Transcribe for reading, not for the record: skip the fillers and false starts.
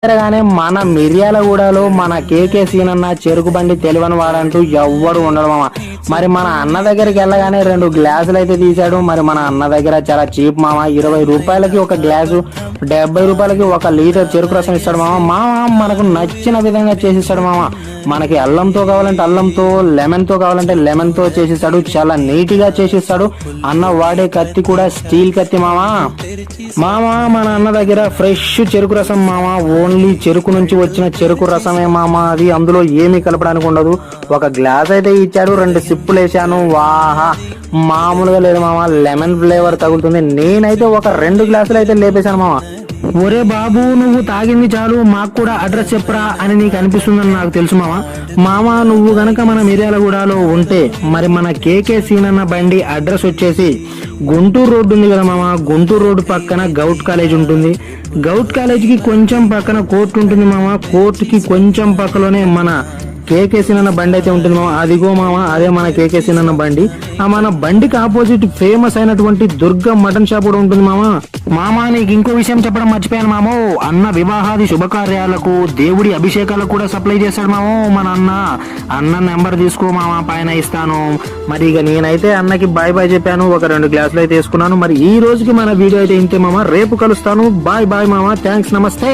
గానే మన మిర్యాలగూడలో మన కేకే సీన్ అన్న చెరుకు బండి తెలివని వాడంటూ ఎవ్వడు ఉండడు మామ. మరి మన అన్న దగ్గరికి వెళ్ళగానే 2 గ్లాసులు అయితే తీశాడు. మరి మన అన్న దగ్గర చాలా చీప్ మామ, 20 రూపాయలకి ఒక గ్లాసు, 70 రూపాయలకి 1 లీటర్ చెరుకు రసం ఇస్తాడు మామ. మామ మనకు నచ్చిన విధంగా చేసిస్తాడు మామ. మనకి అల్లంతో కావాలంటే అల్లంతో, లెమన్ తో కావాలంటే లెమన్ తో చేసిస్తాడు. చాలా నీట్ గా చేసిస్తాడు. అన్న వాడే కత్తి కూడా స్టీల్ కత్తి మామ. మన అన్న దగ్గర ఫ్రెష్ చెరుకు రసం మామ. ఓన్లీ చెరుకు నుంచి వచ్చిన చెరుకు రసమే మామ. అది అందులో ఏమీ కలపడానికి ఉండదు. 1 గ్లాస్ అయితే ఇచ్చాడు, 2 సిప్పులు వేసాను. వాహా మామూలుగా లేదు మామ. లెమన్ ఫ్లేవర్ తగులుతుంది. నేనైతే 2 గ్లాసులు అయితే లేపేశాను మామ. ఒరే బాబు, నువ్వు తాగింది చాలు, మాకు కూడా అడ్రస్ చెప్పరా అని నీకు అనిపిస్తుందని నాకు తెలుసు మామ. నువ్వు గనక మన మిర్యాలగూడలో ఉంటే మరి మన కేకే సీన్ అన్న బండి అడ్రస్ వచ్చేసి గుంటూరు రోడ్డు ఉంది కదా మామ. గుంటూరు రోడ్డు పక్కన గౌట్ కాలేజ్ ఉంటుంది. గౌట్ కాలేజీకి కొంచెం పక్కన కోర్టు ఉంటుంది మామ. కోర్టుకి కొంచెం పక్కలోనే మన కేకే సీన్ అన్న బండి అయితే ఉంటుంది మామ. అదిగో మామ, అదే మన కేకే సీన్ అన్న బండి. మన బండికి ఆపోజిట్ ఫేమస్ అయినటువంటి దుర్గ మటన్ షాప్ కూడా ఉంటుంది మామ. నీకు ఇంకో విషయం చెప్పడం మర్చిపోయాను మామో. అన్న వివాహాది శుభకార్యాలకు, దేవుడి అభిషేకాలకు కూడా సప్లై చేస్తాడు మామో మన అన్న నెంబర్ తీసుకో మామ, పైన ఇస్తాను. మరి ఇక నేనైతే అన్నకి బాయ్ బాయ్ చెప్పాను. 2 గ్లాసులు అయితే వేసుకున్నాను. మరి ఈ రోజుకి మన వీడియో అయితే ఇంతే మామ. రేపు కలుస్తాను. బాయ్ బాయ్ మామ. థ్యాంక్స్, నమస్తే.